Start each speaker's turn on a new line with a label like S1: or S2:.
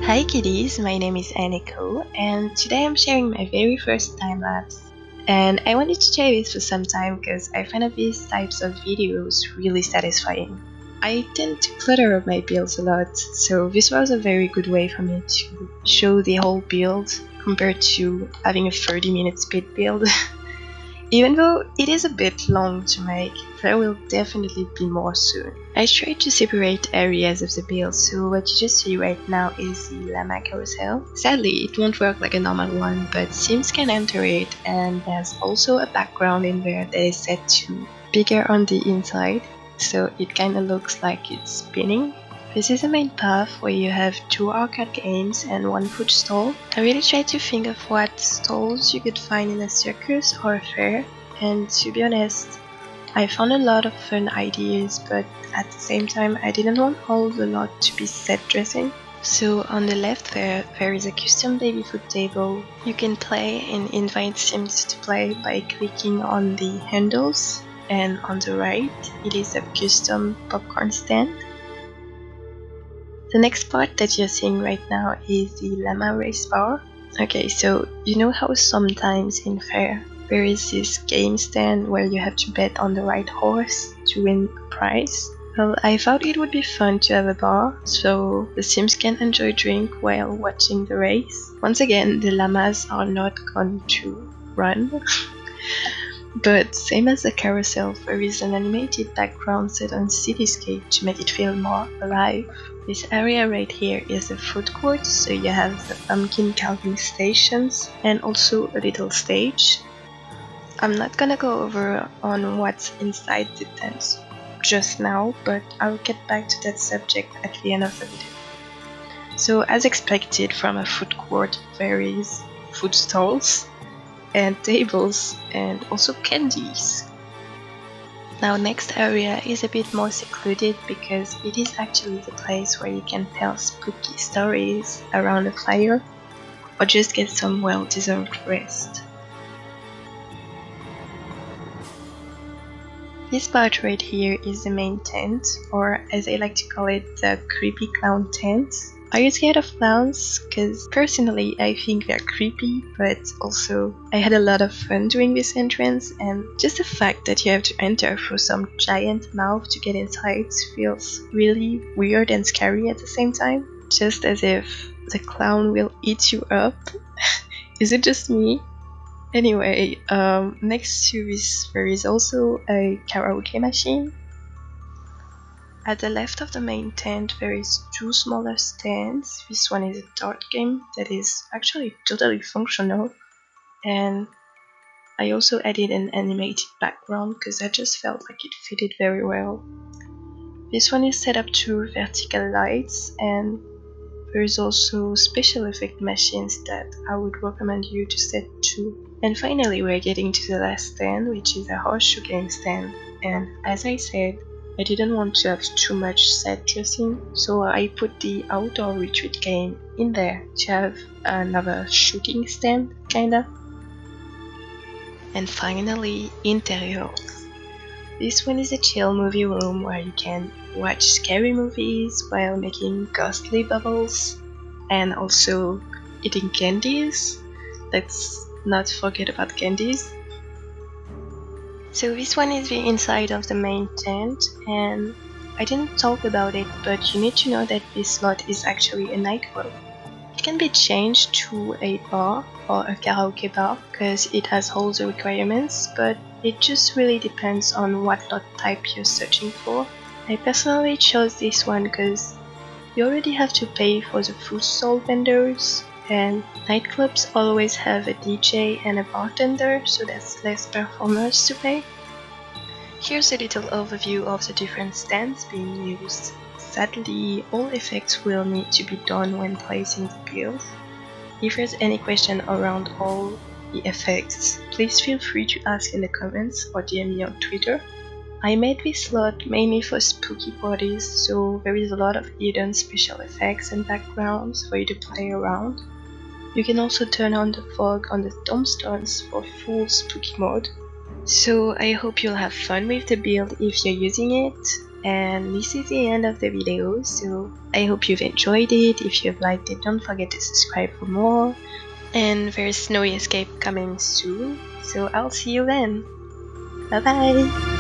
S1: Hi kiddies, my name is Aniko and today I'm sharing my very first time lapse. And I wanted to share this for some time because I find these types of videos really satisfying. I tend to clutter up my builds a lot, so this was a very good way for me to show the whole build compared to having a 30-minute speed build. Even though it is a bit long to make, there will definitely be more soon. I tried to separate areas of the build, so what you just see right now is the llama carousel. Sadly, it won't work like a normal one, but Sims can enter it, and there's also a background in there that is set to bigger on the inside, so it kinda looks like it's spinning. This is the main path where you have 2 arcade games and 1 food stall. I really tried to think of what stalls you could find in a circus or a fair, and to be honest, I found a lot of fun ideas, but at the same time I didn't want all the lot to be set dressing. So on the left there is a custom baby food table. You can play and invite Sims to play by clicking on the handles, and on the right it is a custom popcorn stand. The next part that you're seeing right now is the llama race bar. Okay, so you know how sometimes in fair there is this game stand where you have to bet on the right horse to win a prize? Well, I thought it would be fun to have a bar so the Sims can enjoy drink while watching the race. Once again, the llamas are not going to run. But same as the carousel, there is an animated background set on cityscape to make it feel more alive. This area right here is the food court, so you have the pumpkin carving stations and also a little stage. I'm not gonna go over on what's inside the tent just now, but I'll get back to that subject at the end of the video. So as expected from a food court, there is food stalls and tables and also candies. Now next area is a bit more secluded because it is actually the place where you can tell spooky stories around a fire or just get some well-deserved rest. This part right here is the main tent, or as I like to call it, the creepy clown tent. Are you scared of clowns? Because personally I think they're creepy, but also I had a lot of fun doing this entrance, and just the fact that you have to enter through some giant mouth to get inside feels really weird and scary at the same time. Just as if the clown will eat you up. Is it just me? Anyway, next to this there is also a karaoke machine. At the left of the main tent there is 2 smaller stands. This one is a dart game that is actually totally functional, and I also added an animated background because I just felt like it fitted very well. This one is set up to vertical lights, and there is also special effect machines that I would recommend you to set too. And finally we're getting to the last stand, which is a horseshoe game stand, and as I said, I didn't want to have too much set dressing, so I put the outdoor retreat game in there to have another shooting stand, kinda. And finally, interiors. This one is a chill movie room where you can watch scary movies while making ghostly bubbles and also eating candies. Let's not forget about candies. So this one is the inside of the main tent, and I didn't talk about it, but you need to know that this lot is actually a nightclub. It can be changed to a bar or a karaoke bar because it has all the requirements, but it just really depends on what lot type you're searching for. I personally chose this one because you already have to pay for the food stall vendors, and nightclubs always have a DJ and a bartender, so there's less performers to pay. Here's a little overview of the different stands being used. Sadly, all effects will need to be done when placing the build. If there's any question around all the effects, please feel free to ask in the comments or DM me on Twitter. I made this slot mainly for spooky parties, so there is a lot of hidden special effects and backgrounds for you to play around. You can also turn on the fog on the tombstones for full spooky mode. So I hope you'll have fun with the build if you're using it. And this is the end of the video, so I hope you've enjoyed it. If you've liked it, don't forget to subscribe for more. And there's Snowy Escape coming soon, so I'll see you then. Bye bye!